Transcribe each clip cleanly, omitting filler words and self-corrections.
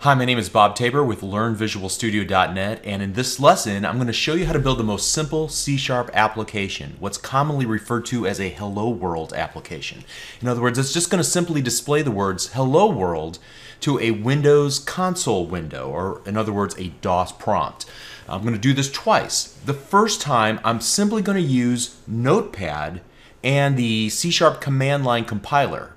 Hi, my name is Bob Tabor with LearnVisualStudio.net, and in this lesson I'm going to show you how to build the most simple C# application, what's commonly referred to as a Hello World application. In other words, it's just going to simply display the words Hello World to a Windows console window, or in other words, a DOS prompt. I'm going to do this twice. The first time I'm simply going to use Notepad and the C# command line compiler.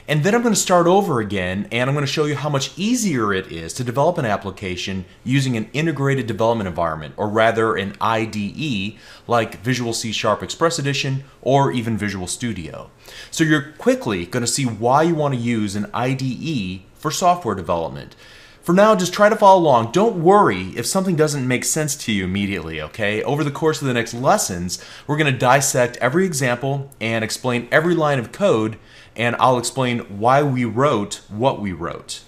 And then I'm going to start over again, and I'm going to show you how much easier it is to develop an application using an integrated development environment, or rather an IDE, like Visual C# Express Edition or even Visual Studio. So you're quickly going to see why you want to use an IDE for software development. For now, just try to follow along. Don't worry if something doesn't make sense to you immediately, okay? Over the course of the next lessons, we're going to dissect every example and explain every line of code, and I'll explain why we wrote what we wrote.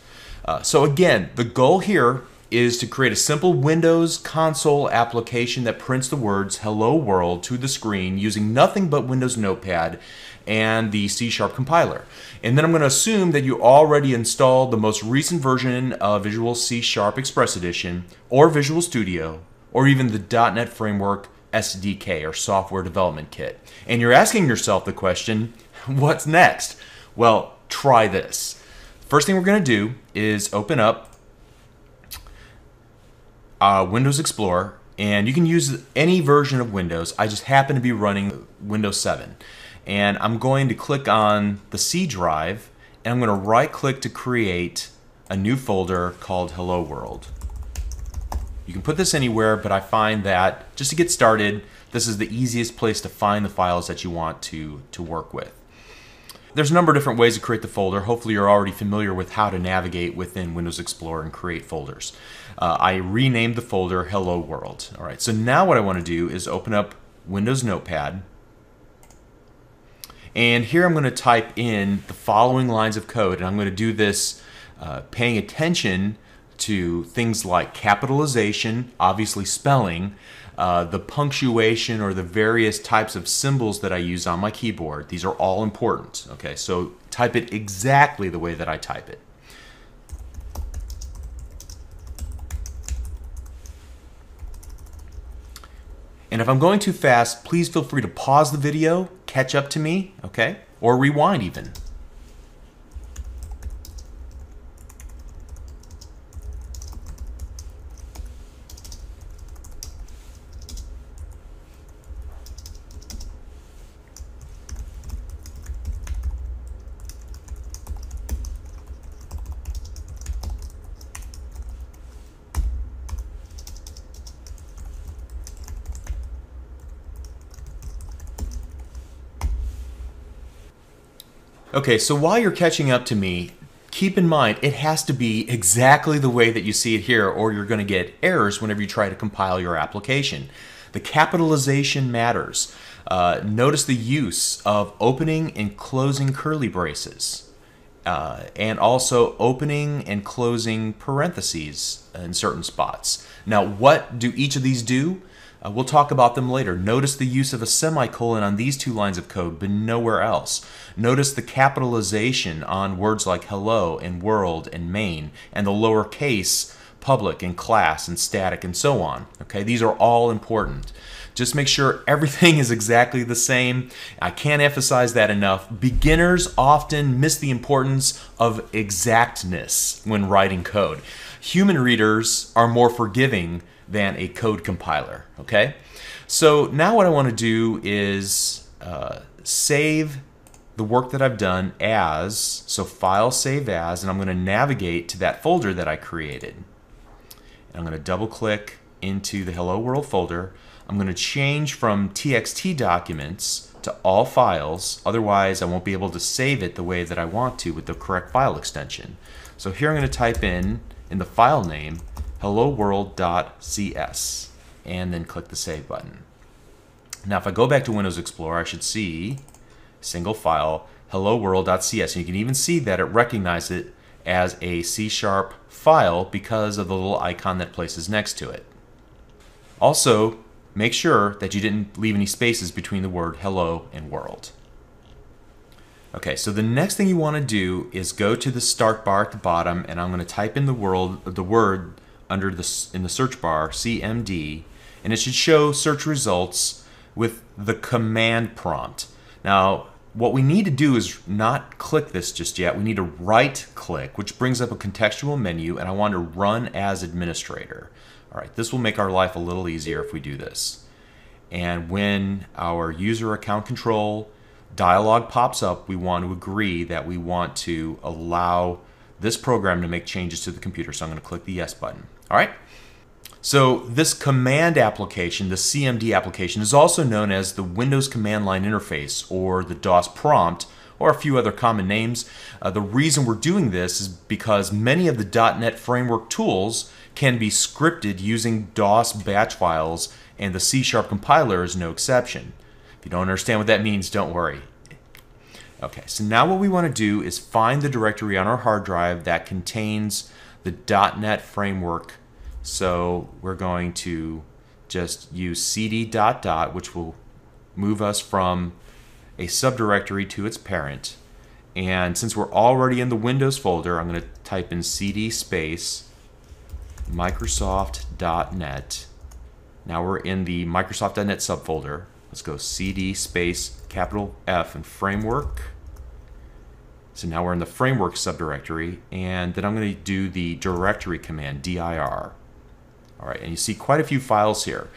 So again, the goal here is to create a simple Windows console application that prints the words Hello World to the screen using nothing but Windows Notepad and the C# compiler. And then I'm going to assume that you already installed the most recent version of Visual C# Express Edition or Visual Studio or even the .NET Framework SDK, or Software Development Kit. And you're asking yourself the question, what's next? Well, try this. First thing we're going to do is open up Windows Explorer, and you can use any version of Windows. I just happen to be running Windows 7. And I'm going to click on the C drive, and I'm going to right click to create a new folder called Hello World. You can put this anywhere, but I find that just to get started, this is the easiest place to find the files that you want to work with. There's a number of different ways to create the folder. Hopefully you're already familiar with how to navigate within Windows Explorer and create folders. I renamed the folder Hello World. All right, so now what I want to do is open up Windows Notepad. And here I'm going to type in the following lines of code, and I'm going to do this paying attention to things like capitalization, obviously spelling, the punctuation or the various types of symbols that I use on my keyboard. These are all important. Okay, so type it exactly the way that I type it. And if I'm going too fast, please feel free to pause the video, catch up to me, okay? Or rewind even. Okay, so while you're catching up to me, keep in mind it has to be exactly the way that you see it here, or you're going to get errors whenever you try to compile your application. The capitalization matters. Notice the use of opening and closing curly braces, and also opening and closing parentheses in certain spots. Now, what do each of these do? We'll talk about them later. Notice the use of a semicolon on these two lines of code, but nowhere else. Notice the capitalization on words like hello and world and main, and the lowercase public and class and static and so on. Okay, these are all important. Just make sure everything is exactly the same. I can't emphasize that enough. Beginners often miss the importance of exactness when writing code. Human readers are more forgiving than a code compiler, okay? So now what I want to do is save the work that I've done as, so file save as, and I'm going to navigate to that folder that I created. And I'm going to double click into the Hello World folder. I'm going to change from TXT documents to all files, otherwise I won't be able to save it the way that I want to with the correct file extension. So here I'm going to type in the file name helloworld.cs and then click the save button. Now if I go back to Windows Explorer, I should see single file helloworld.cs, and you can even see that it recognizes it as a C# file because of the little icon that places next to it. Also, make sure that you didn't leave any spaces between the word hello and world. Okay, so the next thing you want to do is go to the start bar at the bottom, and I'm going to type in the word under in the search bar, CMD, and it should show search results with the command prompt. Now, what we need to do is not click this just yet. We need to right click, which brings up a contextual menu, and I want to run as administrator. All right, this will make our life a little easier if we do this. And when our user account control dialog pops up, we want to agree that we want to allow this program to make changes to the computer. So I'm going to click the yes button. All right. So this command application, the CMD application, is also known as the Windows Command Line Interface or the DOS prompt, or a few other common names. The reason we're doing this is because many of the .NET framework tools can be scripted using DOS batch files, and the C# compiler is no exception. If you don't understand what that means, don't worry. Okay, so now what we want to do is find the directory on our hard drive that contains the .NET framework. So we're going to just use cd ... which will move us from a subdirectory to its parent. And since we're already in the Windows folder, I'm going to type in cd space Microsoft.net. Now we're in the Microsoft.net subfolder. Let's go cd space capital F and framework. So now we're in the framework subdirectory, and then I'm going to do the directory command, dir. All right, and you see quite a few files here.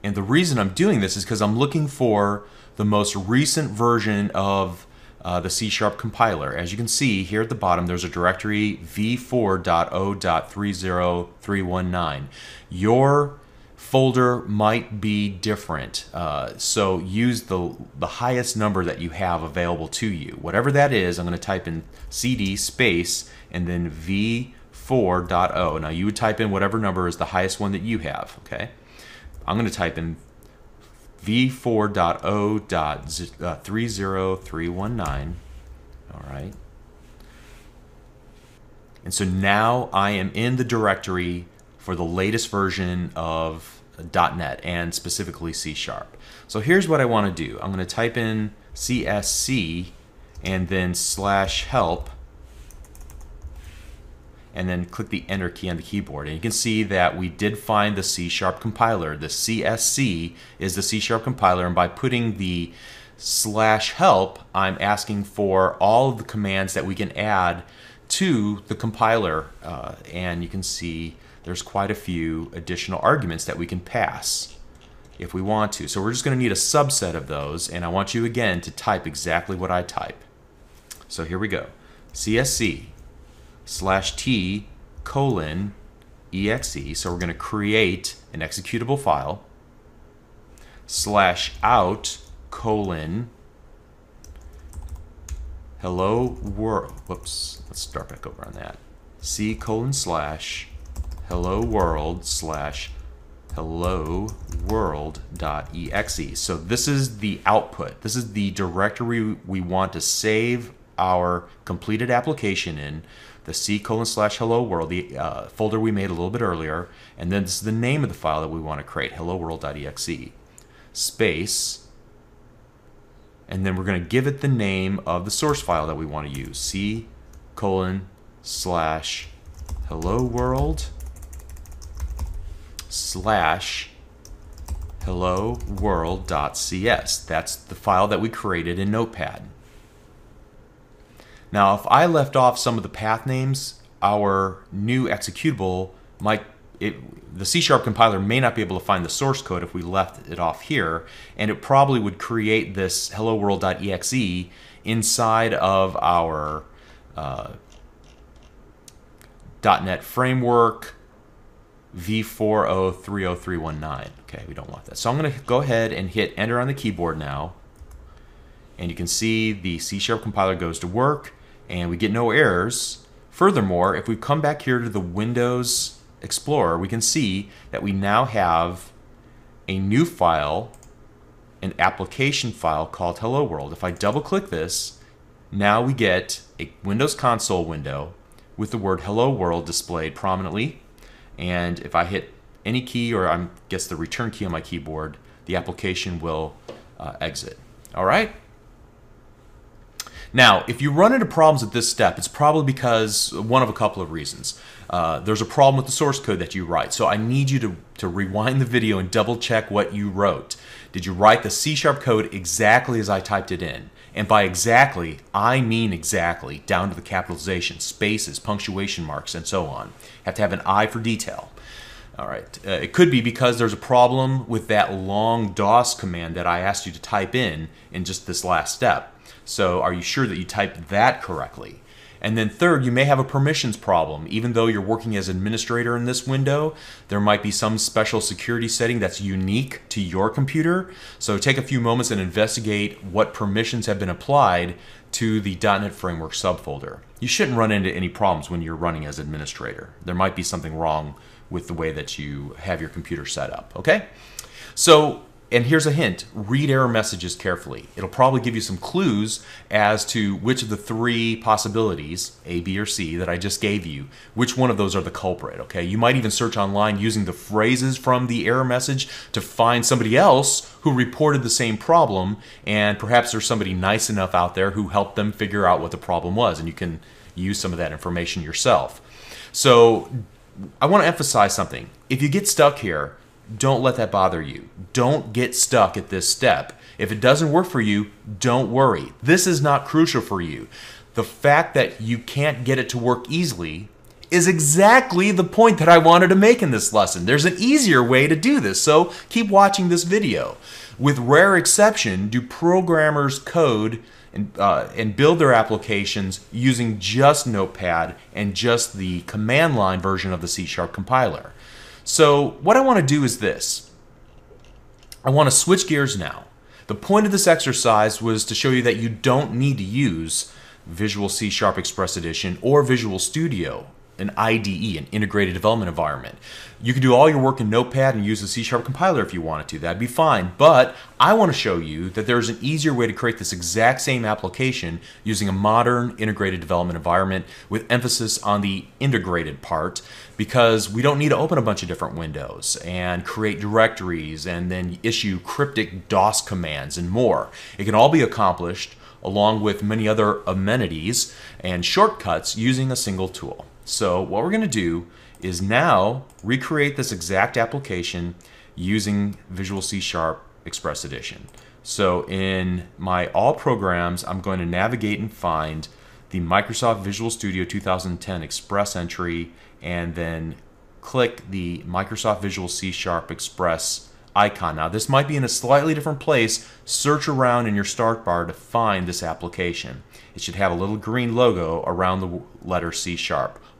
And the reason I'm doing this is because I'm looking for the most recent version of the C# compiler. As you can see here at the bottom, there's a directory v4.0.30319. Your folder might be different, so use the highest number that you have available to you. Whatever that is, I'm going to type in cd space and then v4.0. Now you would type in whatever number is the highest one that you have. Okay, I'm going to type in v4.0.30319. All right, and so now I am in the directory for the latest version of .NET and specifically C#. So here's what I want to do. I'm going to type in CSC and then /help and then click the enter key on the keyboard. And you can see that we did find the C# compiler. The CSC is the C# compiler, and by putting the /help, I'm asking for all of the commands that we can add to the compiler, and you can see there's quite a few additional arguments that we can pass if we want to. So we're just going to need a subset of those, and I want you again to type exactly what I type. So here we go. CSC /t:/exe. So we're going to create an executable file. /out: hello world. Whoops. Let's start back over on that. C:/ hello world / hello world.exe. So this is the output. This is the directory we want to save our completed application in, the C:/ hello world, the folder we made a little bit earlier, and then this is the name of the file that we want to create, hello world.exe. Space, and then we're going to give it the name of the source file that we want to use, C:/ hello world / hello world.cs. That's the file that we created in Notepad. Now, if I left off some of the path names, our new executable the C# compiler may not be able to find the source code if we left it off here, and it probably would create this hello world.exe inside of our .NET framework v4.0.30319. Okay, we don't want that. So I'm going to go ahead and hit enter on the keyboard now, and you can see the C# compiler goes to work and we get no errors. Furthermore, if we come back here to the Windows Explorer, we can see that we now have a new file, an application file called Hello World. If I double click this, now we get a Windows console window with the word Hello World displayed prominently. And if I hit any key, or I guess the return key on my keyboard, the application will exit. All right? Now, if you run into problems at this step, it's probably because one of a couple of reasons. There's a problem with the source code that you write, so I need you to rewind the video and double check what you wrote. Did you write the C# code exactly as I typed it in? And by exactly, I mean exactly, down to the capitalization, spaces, punctuation marks, and so on. Have to have an eye for detail. All right. It could be because there's a problem with that long DOS command that I asked you to type in just this last step. So are you sure that you typed that correctly? And then third, you may have a permissions problem. Even though you're working as administrator in this window, there might be some special security setting that's unique to your computer. So take a few moments and investigate what permissions have been applied to the .NET Framework subfolder. You shouldn't run into any problems when you're running as administrator. There might be something wrong with the way that you have your computer set up, okay? So, and here's a hint, read error messages carefully. It'll probably give you some clues as to which of the three possibilities, A, B, or C, that I just gave you, which one of those are the culprit, okay? You might even search online using the phrases from the error message to find somebody else who reported the same problem, and perhaps there's somebody nice enough out there who helped them figure out what the problem was, and you can use some of that information yourself. So, I want to emphasize something. If you get stuck here, don't let that bother you. Don't get stuck at this step. If it doesn't work for you, don't worry. This is not crucial for you. The fact that you can't get it to work easily is exactly the point that I wanted to make in this lesson. There's an easier way to do this, so keep watching this video. With rare exception, do programmers code and build their applications using just Notepad and just the command line version of the C# compiler. So what I want to do is this. I want to switch gears now. The point of this exercise was to show you that you don't need to use Visual C# Express Edition or Visual Studio, an IDE, an integrated development environment. You can do all your work in Notepad and use the C# compiler if you wanted to. That'd be fine. But I want to show you that there's an easier way to create this exact same application using a modern integrated development environment with emphasis on the integrated part, because we don't need to open a bunch of different windows and create directories and then issue cryptic DOS commands and more. It can all be accomplished along with many other amenities and shortcuts using a single tool. So what we're going to do is now recreate this exact application using Visual C# Express Edition. So in my All Programs, I'm going to navigate and find the Microsoft Visual Studio 2010 Express entry, and then click the Microsoft Visual C# Express icon. Now this might be in a slightly different place. Search around in your start bar to find this application. It should have a little green logo around the letter C#,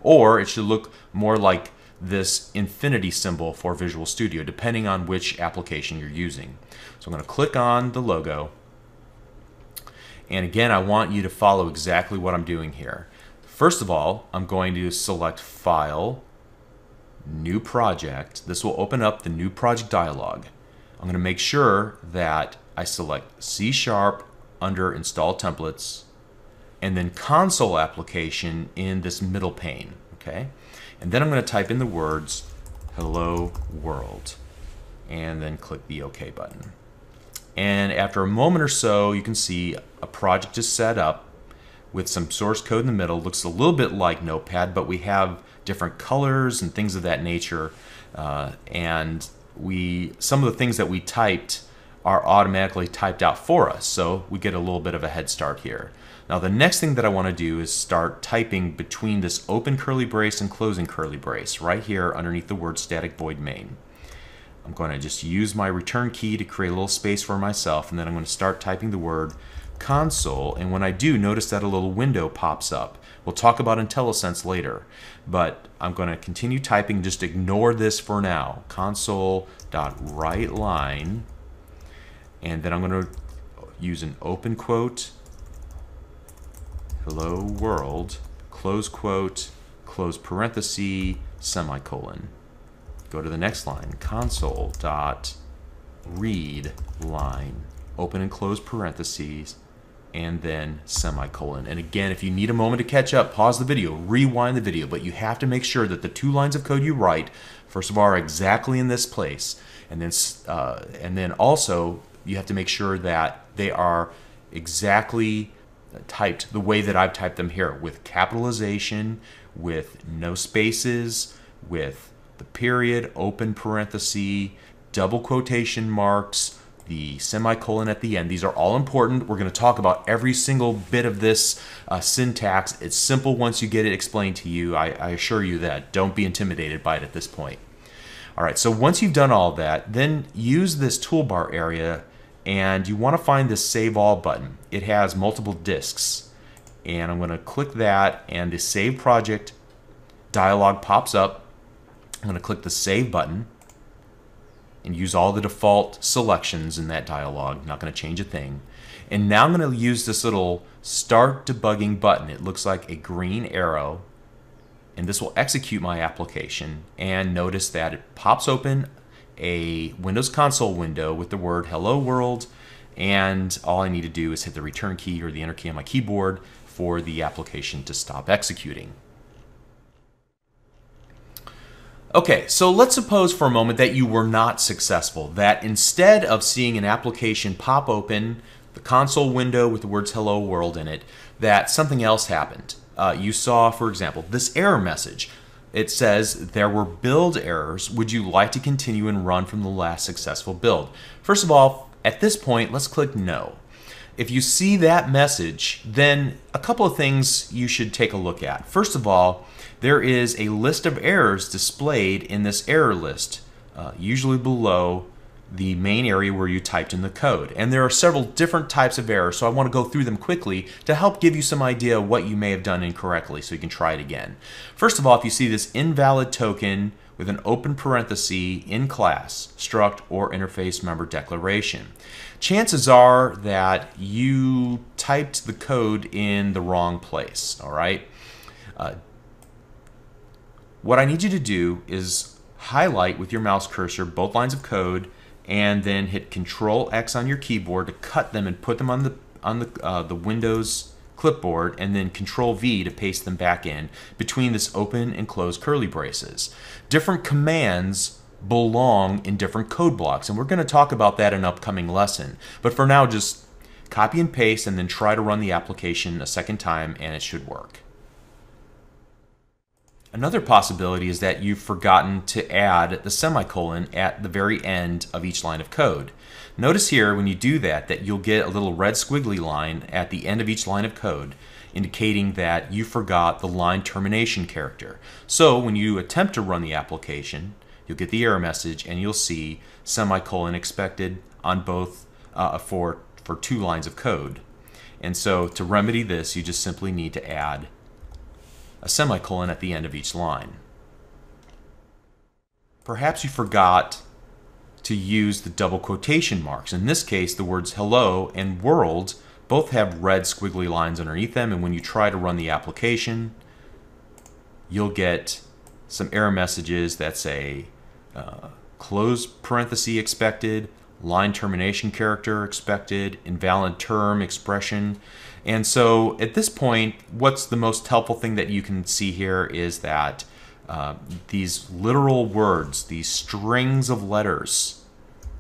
or it should look more like this infinity symbol for Visual Studio, depending on which application you're using. So I'm going to click on the logo, and again I want you to follow exactly what I'm doing here. First of all, I'm going to select File, New Project. This will open up the New Project dialog. I'm going to make sure that I select C# under Install Templates, and then Console Application in this middle pane. Okay, and then I'm going to type in the words Hello World, and then click the OK button. And after a moment or so, you can see a project is set up with some source code in the middle. Looks a little bit like Notepad, but we have different colors and things of that nature, and some of the things that we typed are automatically typed out for us, so we get a little bit of a head start here. Now the next thing that I want to do is start typing between this open curly brace and closing curly brace right here underneath the word static void main. I'm going to just use my return key to create a little space for myself, and then I'm going to start typing the word console, and when I do, notice that a little window pops up. We'll talk about IntelliSense later, but I'm going to continue typing. Just ignore this for now. Console.writeLine, and then I'm going to use an open quote, hello world, close quote, close parenthesis, semicolon. Go to the next line, console.readLine, open and close parentheses, and then semicolon. And again, if you need a moment to catch up, pause the video, rewind the video, but you have to make sure that the 2 lines of code you write, first of all, are exactly in this place, and then also you have to make sure that they are exactly typed the way that I've typed them here, with capitalization, with no spaces, with the period, open parenthesis, double quotation marks, the semicolon at the end. These are all important. We're going to talk about every single bit of this syntax. It's simple once you get it explained to you. I assure you that. Don't be intimidated by it at this point. All right, so once you've done all that, then use this toolbar area, and you want to find this Save All button. It has multiple disks, and I'm going to click that, and the Save Project dialog pops up. I'm going to click the Save button and use all the default selections in that dialog. Not going to change a thing. And now I'm going to use this little Start Debugging button. It looks like a green arrow, and this will execute my application. And notice that it pops open a Windows console window with the word Hello World, and all I need to do is hit the return key or the enter key on my keyboard for the application to stop executing. Okay, so let's suppose for a moment that you were not successful, that instead of seeing an application pop open, the console window with the words Hello World in it, that something else happened. You saw, for example, this error message. It says, there were build errors. Would you like to continue and run from the last successful build? First of all, at this point, let's click No. If you see that message, then a couple of things you should take a look at. First of all, there is a list of errors displayed in this error list, usually below the main area where you typed in the code. And there are several different types of errors, so I want to go through them quickly to help give you some idea of what you may have done incorrectly so you can try it again. First of all, if you see this invalid token with an open parenthesis in class, struct, or interface member declaration, chances are that you typed the code in the wrong place, all right? What I need you to do is highlight with your mouse cursor both lines of code, and then hit Control X on your keyboard to cut them and put them on the Windows clipboard, and then Control V to paste them back in between this open and close curly braces. Different commands belong in different code blocks, and we're going to talk about that in an upcoming lesson. But for now, just copy and paste and then try to run the application a second time, and it should work. Another possibility is that you've forgotten to add the semicolon at the very end of each line of code. Notice here when you do that you'll get a little red squiggly line at the end of each line of code, indicating that you forgot the line termination character. So when you attempt to run the application, you'll get the error message and you'll see semicolon expected on both for 2 lines of code. And so to remedy this, you just simply need to add a semicolon at the end of each line. Perhaps you forgot to use the double quotation marks. In this case, the words hello and world both have red squiggly lines underneath them, and when you try to run the application, you'll get some error messages that say close parenthesis expected, line termination character expected, invalid term expression. And so at this point, what's the most helpful thing that you can see here is that these literal words, these strings of letters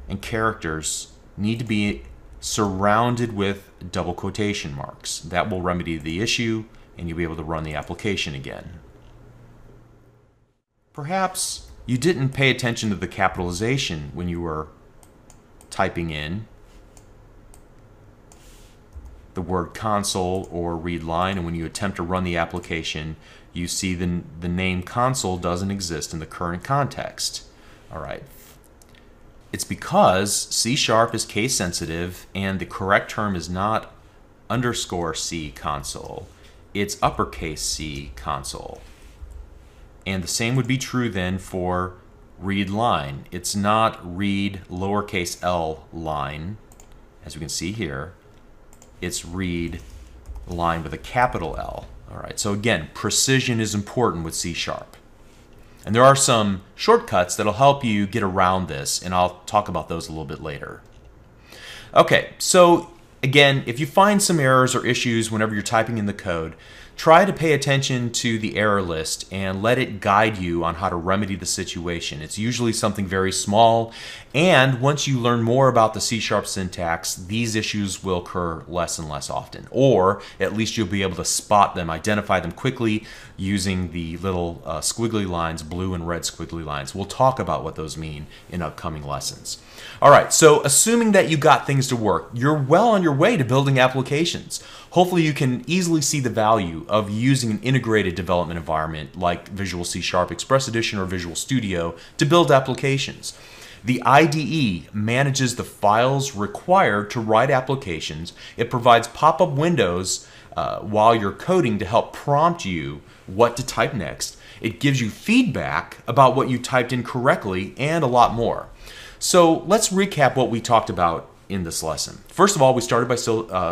and characters, need to be surrounded with double quotation marks. That will remedy the issue, and you'll be able to run the application again. Perhaps you didn't pay attention to the capitalization when you were typing in the word console or read line, and when you attempt to run the application, you see the name console doesn't exist in the current context. All right. It's because C# is case sensitive, and the correct term is not _C console. It's uppercase C console. And the same would be true then for read line. It's not read lowercase l line, as we can see here. It's read line with a capital L. All right, so again, precision is important with C#. And there are some shortcuts that'll help you get around this, and I'll talk about those a little bit later. Okay, so again, if you find some errors or issues whenever you're typing in the code, Try to pay attention to the error list and let it guide you on how to remedy the situation. It's usually something very small, and once you learn more about the C# syntax, these issues will occur less and less often, or at least you'll be able to spot them, identify them quickly using the little squiggly lines, blue and red squiggly lines. We'll talk about what those mean in upcoming lessons. All right, so assuming that you got things to work, you're well on your way to building applications. Hopefully you can easily see the value of using an integrated development environment like Visual C# Express Edition or Visual Studio to build applications. The IDE manages the files required to write applications. It provides pop-up windows while you're coding to help prompt you what to type next. It gives you feedback about what you typed in correctly and a lot more. So let's recap what we talked about in this lesson. First of all, we started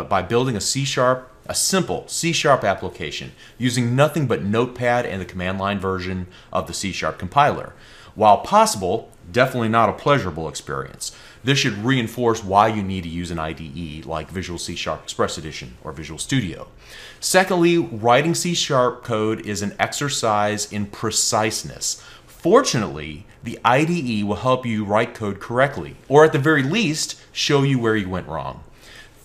by building a simple C# application using nothing but Notepad and the command line version of the C# compiler. While possible, definitely not a pleasurable experience. This should reinforce why you need to use an IDE like Visual C# Express Edition or Visual Studio. Secondly, writing C# code is an exercise in preciseness. Fortunately, the IDE will help you write code correctly, or at the very least, show you where you went wrong.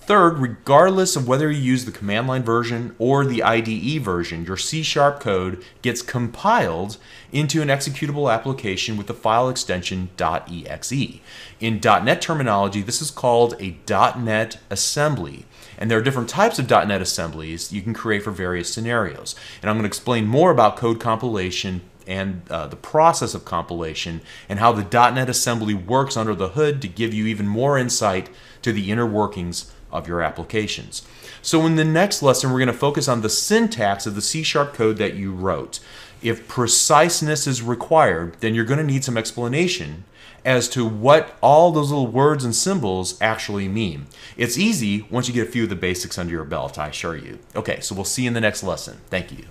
Third, regardless of whether you use the command line version or the IDE version, your C# code gets compiled into an executable application with the file extension .exe. In .NET terminology, this is called a .NET assembly. And there are different types of .NET assemblies you can create for various scenarios. And I'm going to explain more about code compilation and the process of compilation and how the .NET assembly works under the hood to give you even more insight to the inner workings of your applications. So in the next lesson, we're going to focus on the syntax of the C# code that you wrote. If preciseness is required, then you're going to need some explanation as to what all those little words and symbols actually mean. It's easy once you get a few of the basics under your belt, I assure you. Okay, so we'll see you in the next lesson. Thank you.